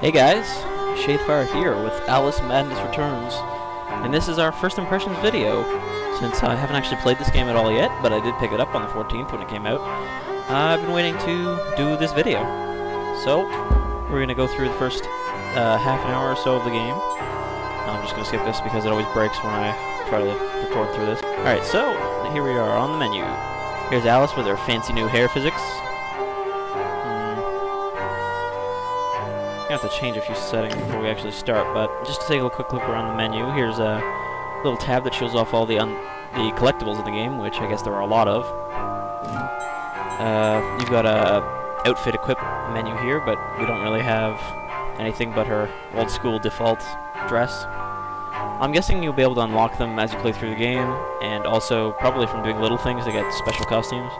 Hey guys, Shadefire here with Alice Madness Returns, and this is our first impressions video. Since I haven't actually played this game at all yet, but I did pick it up on the 14th when it came out, I've been waiting to do this video. So, we're going to go through the first half an hour or so of the game. I'm just going to skip this because it always breaks when I try to record through this. Alright, so, here we are on the menu. Here's Alice with her fancy new hair physics. I have to change a few settings before we actually start, but just to take a quick look around the menu, here's a little tab that shows off all the collectibles in the game, which I guess there are a lot of. You've got a outfit equip menu here, but we don't really have anything but her old school default dress. I'm guessing you'll be able to unlock them as you play through the game, and also probably from doing little things to get special costumes.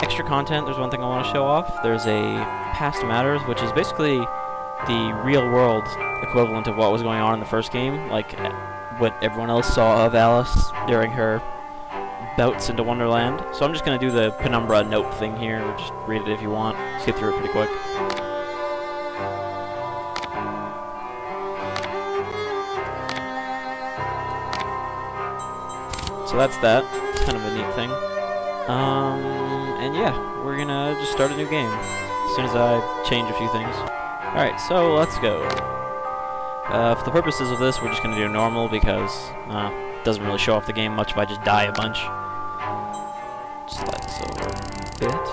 Extra content, there's one thing I want to show off. There's a Past Matters, which is basically the real-world equivalent of what was going on in the first game, like what everyone else saw of Alice during her bouts into Wonderland. So I'm just going to do the penumbra note thing here, or just read it if you want. Skip through it pretty quick. So that's that. It's kind of a neat thing. And yeah, we're gonna just start a new game as soon as I change a few things. Alright, so let's go. For the purposes of this, we're just gonna do normal because it doesn't really show off the game much if I just die a bunch. Slide this over a bit.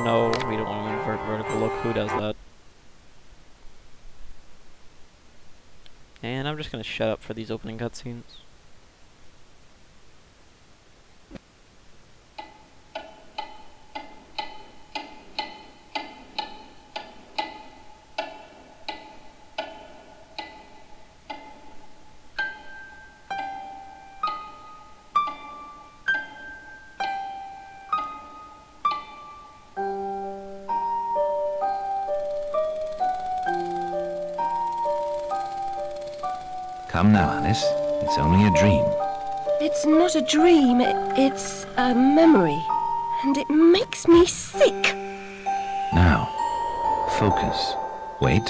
No, we don't want to invert vertical look. Who does that? And I'm just gonna shut up for these opening cutscenes. Come now, Alice. It's only a dream. It's not a dream, it's a memory. And it makes me sick. Now, focus. Wait.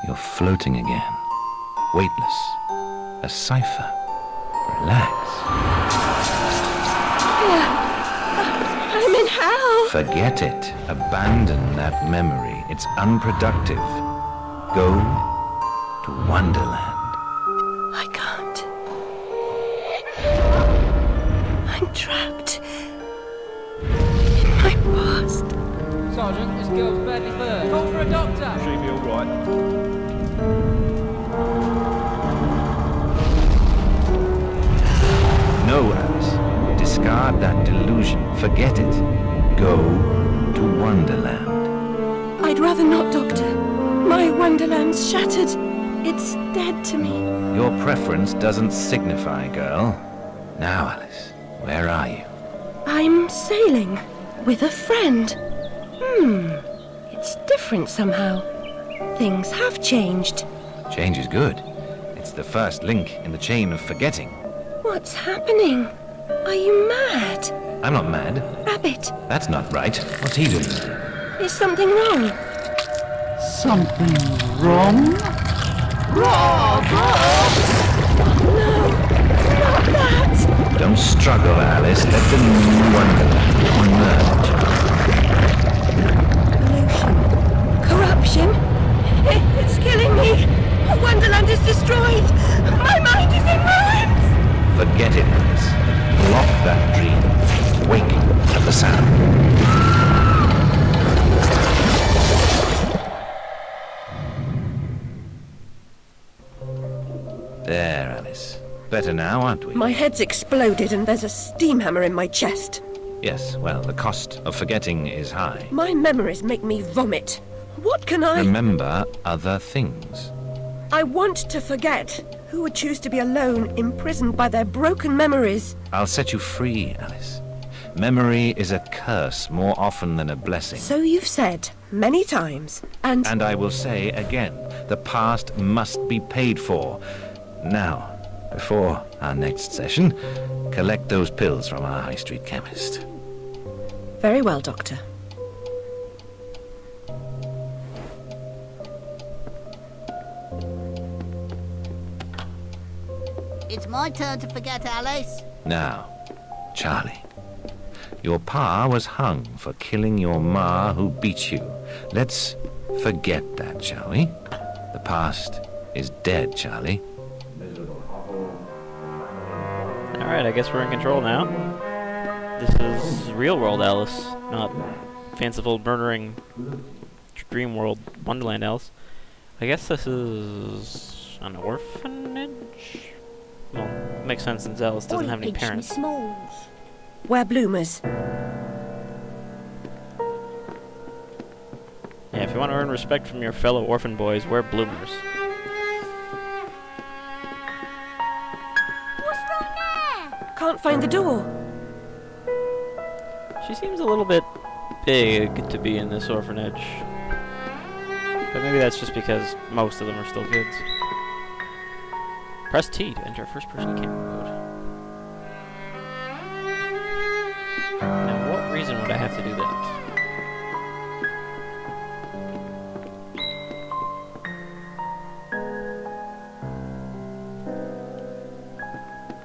You're floating again. Weightless. A cipher. Relax. I'm in hell. Forget it. Abandon that memory. It's unproductive. Go to Wonderland. I can't. I'm trapped in my past. Sergeant, this girl's badly burned. Call for a doctor! She'll be alright. No, Alice. Discard that delusion. Forget it. Go to Wonderland. I'd rather not, Doctor. My Wonderland's shattered. It's dead to me. Your preference doesn't signify, girl. Now, Alice, where are you? I'm sailing with a friend. It's different somehow. Things have changed. Change is good. It's the first link in the chain of forgetting. What's happening? Are you mad? I'm not mad. Rabbit, That's not right. What's he doing? is something wrong? Something wrong? No, not that! Don't struggle, Alice. Let the new Wonderland emerge. Pollution. Corruption. It's killing me. Wonderland is destroyed. My mind is in ruins. Forget it, Alice. Block that dream. Wake at the sound. There, Alice. Better now, aren't we? My head's exploded and there's a steam hammer in my chest. Yes, well, the cost of forgetting is high. My memories make me vomit. What can I... Remember other things. I want to forget. Who would choose to be alone, imprisoned by their broken memories? I'll set you free, Alice. Memory is a curse more often than a blessing. So you've said many times, and And I will say again, the past must be paid for. Now, before our next session, collect those pills from our high street chemist. Very well, Doctor. It's my turn to forget, Alice. Now, Charlie, your pa was hung for killing your ma who beat you. Let's forget that, shall we? The past is dead, Charlie. Alright, I guess we're in control now. This is real world Alice, not fanciful murdering dream world Wonderland Alice. I guess this is an orphanage? Well, makes sense since Alice doesn't have any parents. We're bloomers. Yeah, if you want to earn respect from your fellow orphan boys, wear bloomers. What's wrong there? Can't find the door. She seems a little bit big to be in this orphanage. But maybe that's just because most of them are still kids. Press T to enter first-person camera mode. Now, what reason would I have to do that?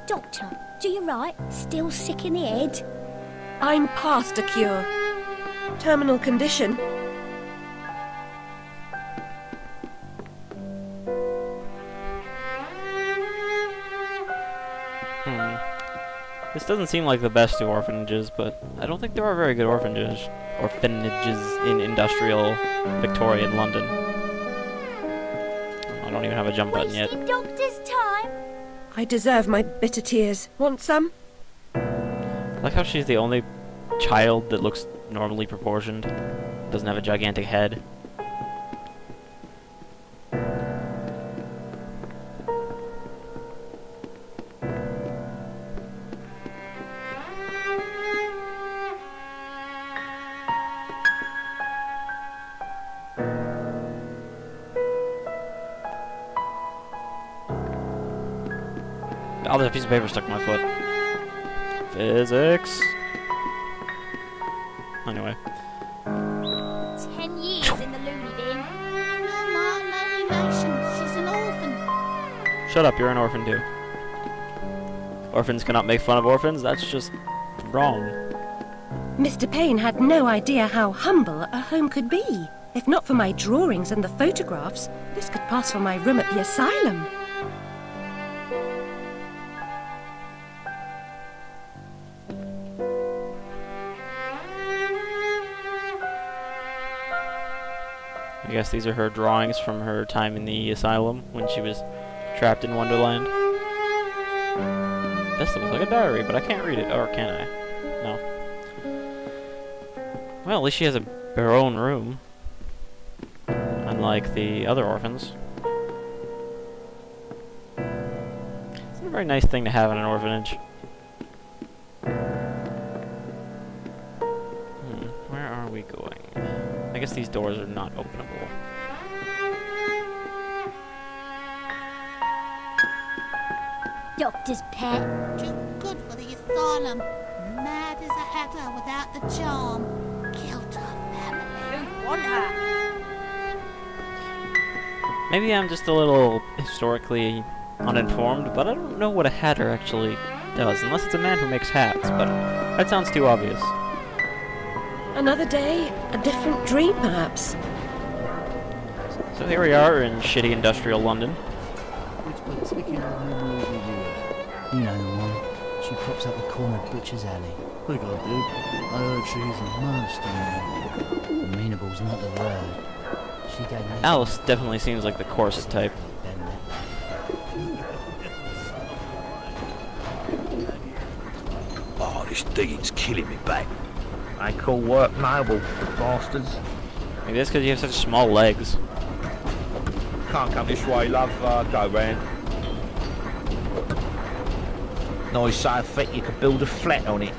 Doctor, do you right? Still sick in the head? I'm past a cure. Terminal condition. This doesn't seem like the best of orphanages, but I don't think there are very good orphanages in industrial Victorian London. I don't even have a jump button yet. Wasting doctor's time. I deserve my bitter tears. Want some? I like how she's the only child that looks normally proportioned. Doesn't have a gigantic head. Oh, there's a piece of paper stuck in my foot. Physics. Anyway. 10 years in the loony bin. No, Ma, no relation. She's an orphan. Shut up, you're an orphan too. Orphans cannot make fun of orphans, that's just wrong. Mr. Payne had no idea how humble a home could be. If not for my drawings and the photographs, this could pass for my room at the asylum. I guess these are her drawings from her time in the asylum when she was trapped in Wonderland. This looks like a diary, but I can't read it. Or can I? No. Well, at least she has her own room. Unlike the other orphans. It's a very nice thing to have in an orphanage. Where are we going? I guess these doors are not openable. Doctor's pet. Too good for the asylum. Mad as a hatter without the charm. Killed her family. Who'd want her? Maybe I'm just a little historically uninformed, but I don't know what a hatter actually does, unless it's a man who makes hats, but that sounds too obvious. Another day, a different dream, perhaps. So here we are in shitty industrial London. Which particular woman over here? You know the one. She props up the corner of Butcher's Alley. Look, I do. I heard she's a most Amenable's not the word. She gave me... Alice definitely seems like the corset type. Oh, this digging's killing me back. They call work noble, bastards. Maybe that's because you have such small legs. Can't come this way, love. Go round. Nice so thick you could build a flat on it.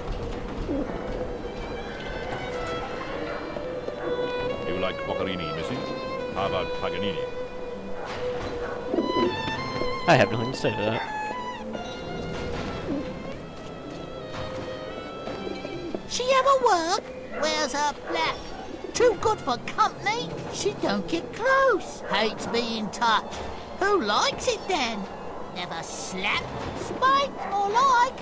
You like Boccherini, missy? How about Paganini? I have nothing to say to that. She ever work? Where's her black? Too good for company? She don't get close. Hates being touched. Who likes it then? Never slap, spite, or like.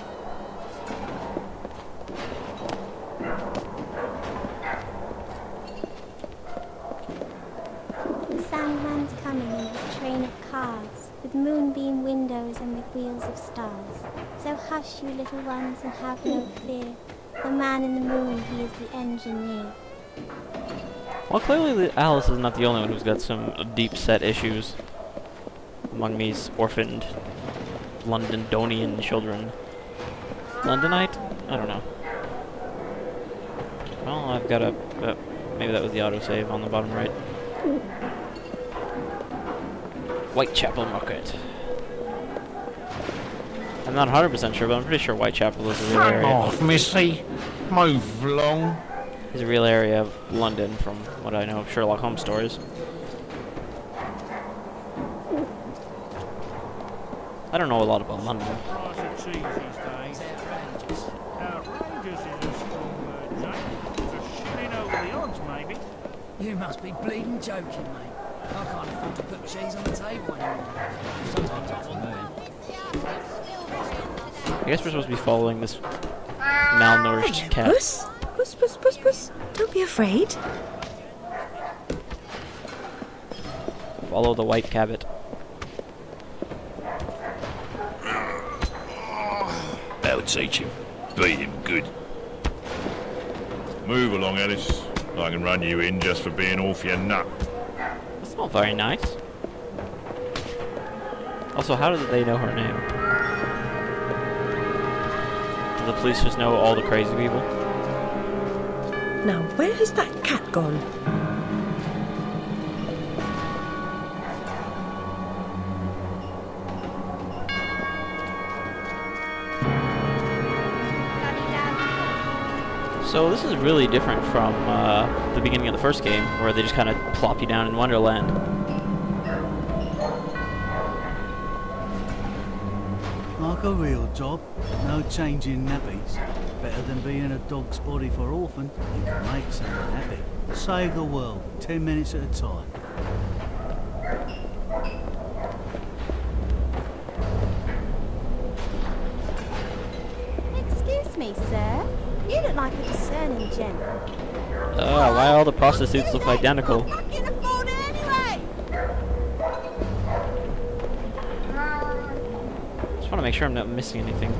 The Sandman's coming in his train of cars, with moonbeam windows and with wheels of stars. So hush, you little ones, and have no fear. The man in the moon, he is the engineer. Well, clearly Alice is not the only one who's got some deep-set issues among these orphaned Londonian children. Londonite? I don't know. Well, I've got a... maybe that was the autosave on the bottom right. Whitechapel Market. I'm not 100% sure, but I'm pretty sure Whitechapel is a real area. Off, Missy. Move along. Is a real area of London, from what I know of Sherlock Holmes stories. I don't know a lot about London. Price of cheese these days. Outrageous is a strong word, Jake. It's a shilling over the odds, maybe. You must be bleeding joking, mate. I can't afford to put cheese on the table anymore. Sometimes it's annoying. I guess we're supposed to be following this malnourished cat. Puss? Puss, puss, puss, puss. Don't be afraid. Follow the white cabot. That'll teach him. Beat him good. Move along, Alice. I can run you in just for being off your nut. That's not very nice. Also, how did they know her name? Do the police just know all the crazy people? Now, where has that cat gone? So this is really different from the beginning of the first game, where they just kind of plop you down in Wonderland. Like a real job. No changing nappies. Better than being a dog's body for orphan. You can make someone happy. Save the world, 10 minutes at a time. Excuse me, sir. You look like a discerning gent. Why all the prostitutes look identical? I can afford it anyway. Just want to make sure I'm not missing anything.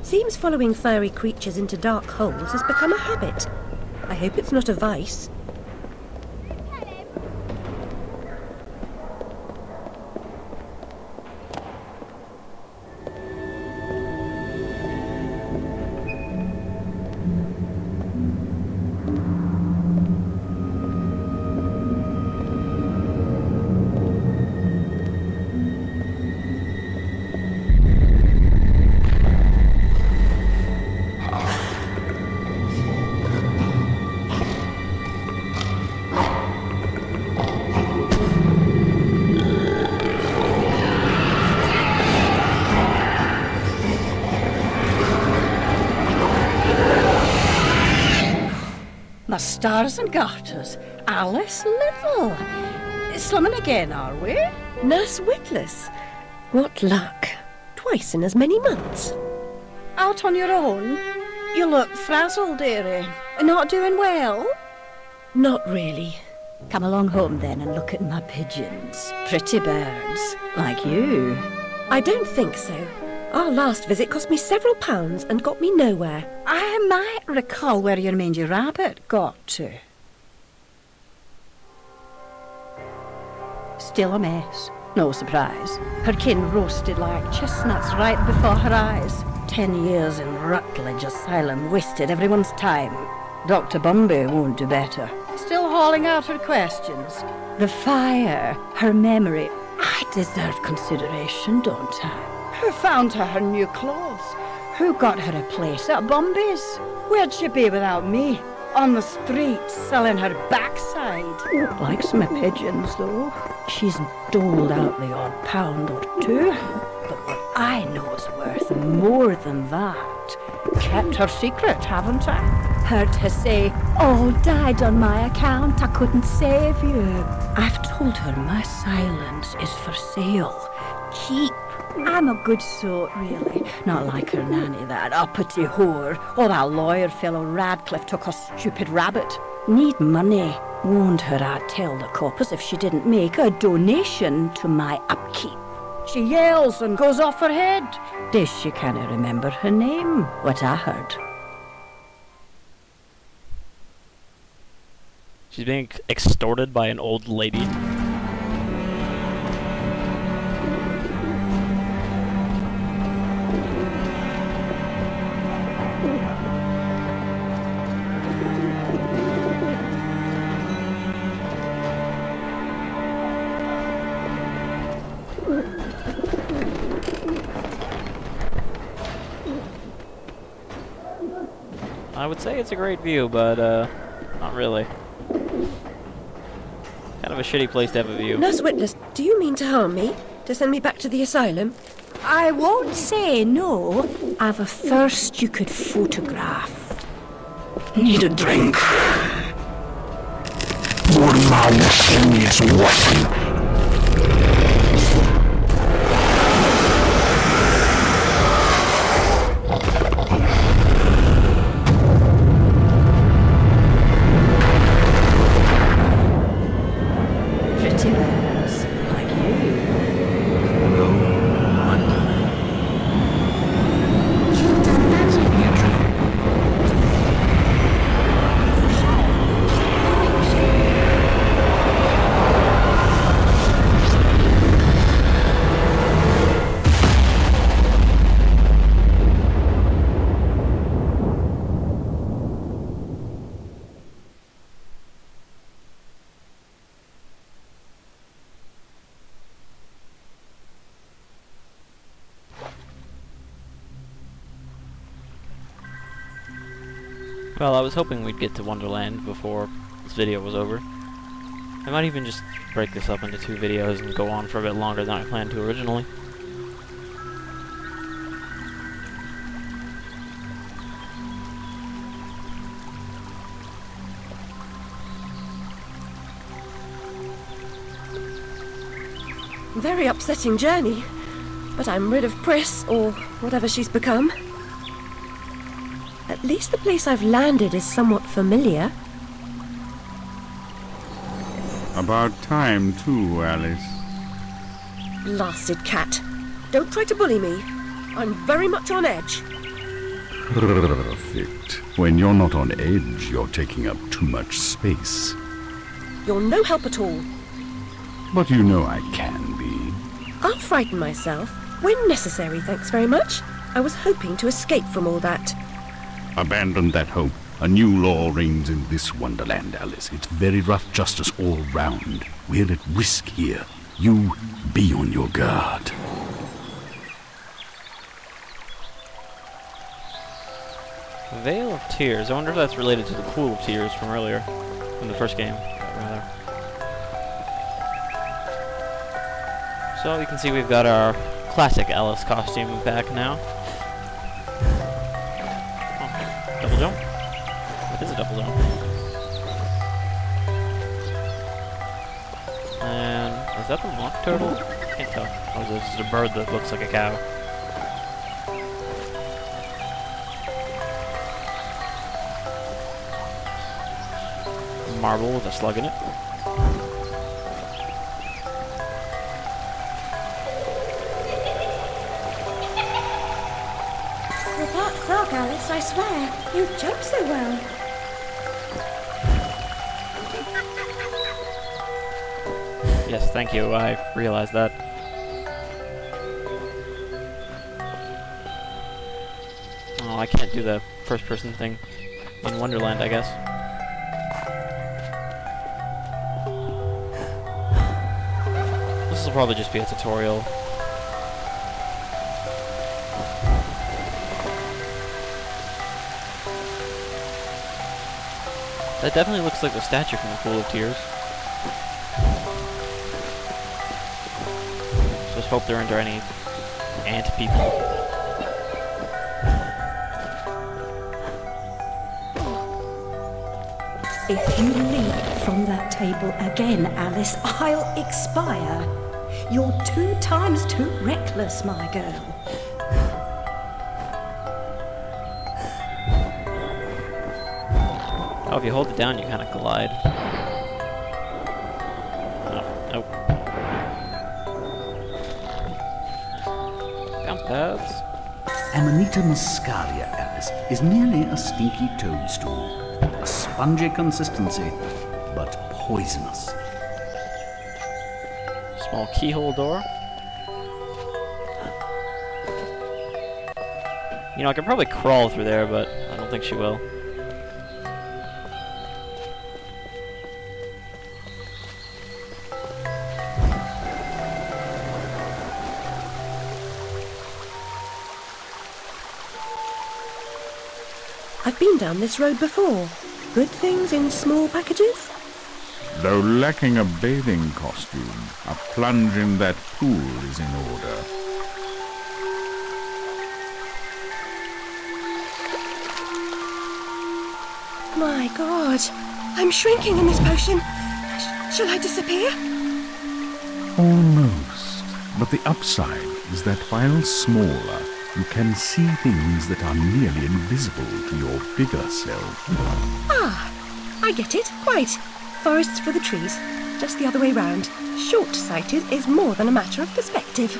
Seems following furry creatures into dark holes has become a habit. I hope it's not a vice. My stars and garters, Alice Little. Slumming again, are we? Nurse Witless. What luck. Twice in as many months. Out on your own? You look frazzled, dearie. Not doing well? Not really. Come along home then and look at my pigeons. Pretty birds, like you. I don't think so. Our last visit cost me several pounds and got me nowhere. I might recall where your mangy rabbit got to. Still a mess. No surprise. Her kin roasted like chestnuts right before her eyes. 10 years in Rutledge Asylum wasted everyone's time. Dr. Bumby won't do better. Still hauling out her questions. The fire, her memory. I deserve consideration, don't I? Who found her new clothes? Who got her a place at Bumby's? Where'd she be without me? On the street, selling her backside. Likes my pigeons, though. She's doled out the odd pound or two. But what I know is worth more than that. Kept her secret, haven't I? Heard her say, all died on my account, I couldn't save you. I've told her my silence is for sale. upkeep. I'm a good sort, really. Not like her nanny, that uppity whore, or that lawyer fellow Radcliffe took a stupid rabbit. Need money. Warned her I'd tell the coppers if she didn't make a donation to my upkeep. She yells and goes off her head. Does she can't remember her name, what I heard. She's being extorted by an old lady. I would say it's a great view, but not really. Kind of a shitty place to have a view. Nurse Witless, do you mean to harm me? To send me back to the asylum? I won't say no. I've a thirst you could photograph. Need a drink. More madness in me is working. Well, I was hoping we'd get to Wonderland before this video was over. I might even just break this up into 2 videos and go on for a bit longer than I planned to originally. Very upsetting journey. But I'm rid of Priss, or whatever she's become. At least the place I've landed is somewhat familiar. About time, too, Alice. Blasted cat. Don't try to bully me. I'm very much on edge. Perfect. When you're not on edge, you're taking up too much space. You're no help at all. But you know I can be. I'll frighten myself. When necessary, thanks very much. I was hoping to escape from all that. Abandon that hope. A new law reigns in this Wonderland, Alice. It's very rough justice all round. We're at risk here. You be on your guard. Veil of Tears. I wonder if that's related to the Pool of Tears from earlier. From the first game, rather. So you can see we've got our classic Alice costume back now. Double jump? What is a double jump? And is that the mock turtle? Can't tell. Or is this just a bird that looks like a cow? Marble with a slug in it. Without frog, Alice, I swear, you jump so well. Yes, thank you. I realized that. Oh, I can't do the first-person thing in Wonderland, I guess. This will probably just be a tutorial. That definitely looks like the statue from the Pool of Tears. Just hope there aren't any ant people. If you leap from that table again, Alice, I'll expire. You're 2 times too reckless, my girl. Oh, if you hold it down, you kind of glide. Oh, nope. Bounce pads. Amanita muscaria, Alice, is merely a stinky toadstool. A spongy consistency, but poisonous. Small keyhole door. You know, I could probably crawl through there, but I don't think she will. I've been down this road before. Good things in small packages? Though lacking a bathing costume, a plunge in that pool is in order. My God, I'm shrinking in this potion. Shall I disappear? Almost. But the upside is that while smaller, you can see things that are nearly invisible to your bigger self. Ah, I get it. Quite. Forests for the trees. Just the other way round. Short-sighted is more than a matter of perspective.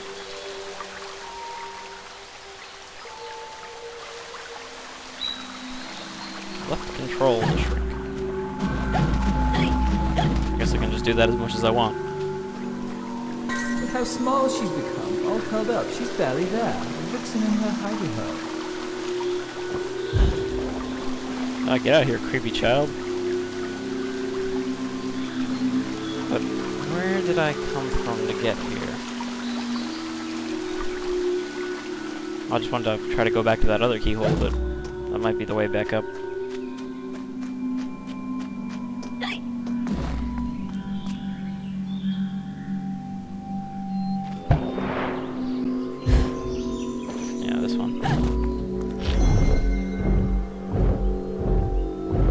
Left control to shrink. Guess I can just do that as much as I want. Look how small she's become. All curled up. She's barely there. Vixen in her hidey hole. Ah, get out of here, creepy child. But where did I come from to get here? I just wanted to try to go back to that other keyhole, but that might be the way back up. Yeah, this one.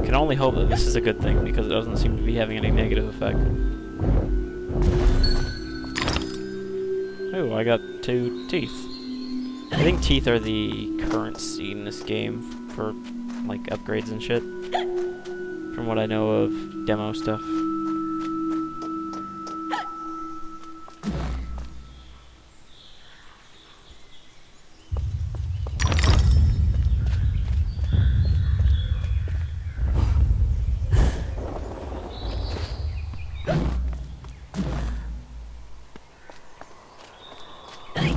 I can only hope that this is a good thing, because it doesn't seem to be having any negative effect. Ooh, I got 2 teeth. I think teeth are the currency in this game for, like, upgrades and shit. From what I know of demo stuff.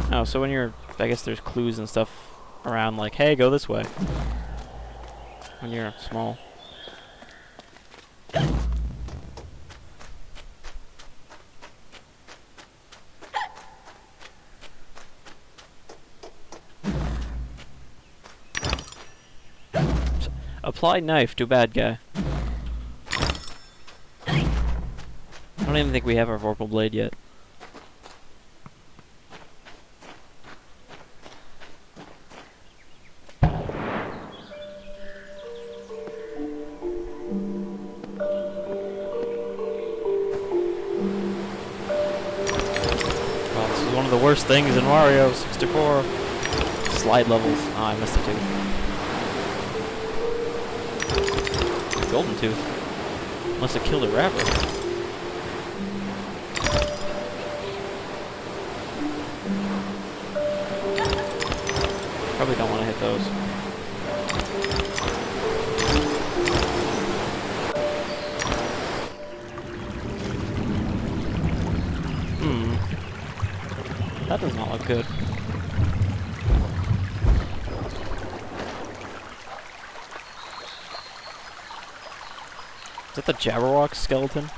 Oh, so when you're, I guess there's clues and stuff around, like, hey, go this way. When you're small. Apply knife to bad guy. I don't even think we have our Vorpal Blade yet. One of the worst things in Mario 64. Slide levels. Oh, I missed a tooth. Golden tooth. Must have killed a rapper. Probably don't want to hit those. That does not look good. Is that the Jabberwock skeleton?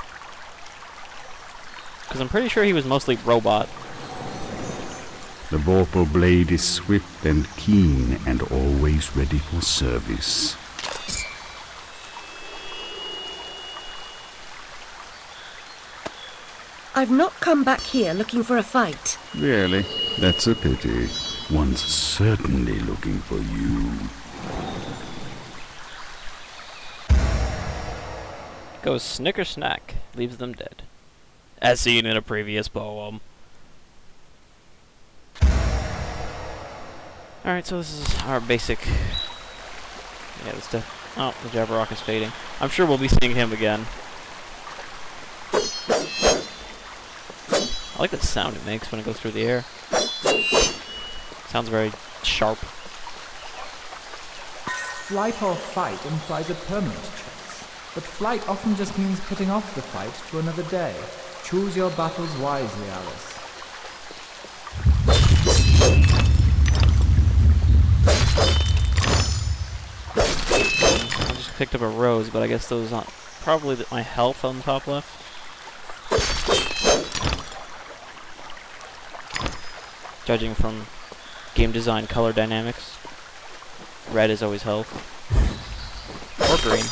Because I'm pretty sure he was mostly robot. The Vorpal Blade is swift and keen and always ready for service. I've not come back here looking for a fight. Really? That's a pity. One's certainly looking for you. Goes snicker snack, leaves them dead. As seen in a previous poem. Alright, so this is our basic... Yeah, this stuff... Oh, the Jabberwock is fading. I'm sure we'll be seeing him again. I like the sound it makes when it goes through the air. Sounds very sharp. Flight or fight implies a permanent choice, but flight often just means putting off the fight to another day. Choose your battles wisely, Alice. I just picked up a rose, but I guess those aren't probably my health on the top left. Judging from game design color dynamics, red is always health. Or green.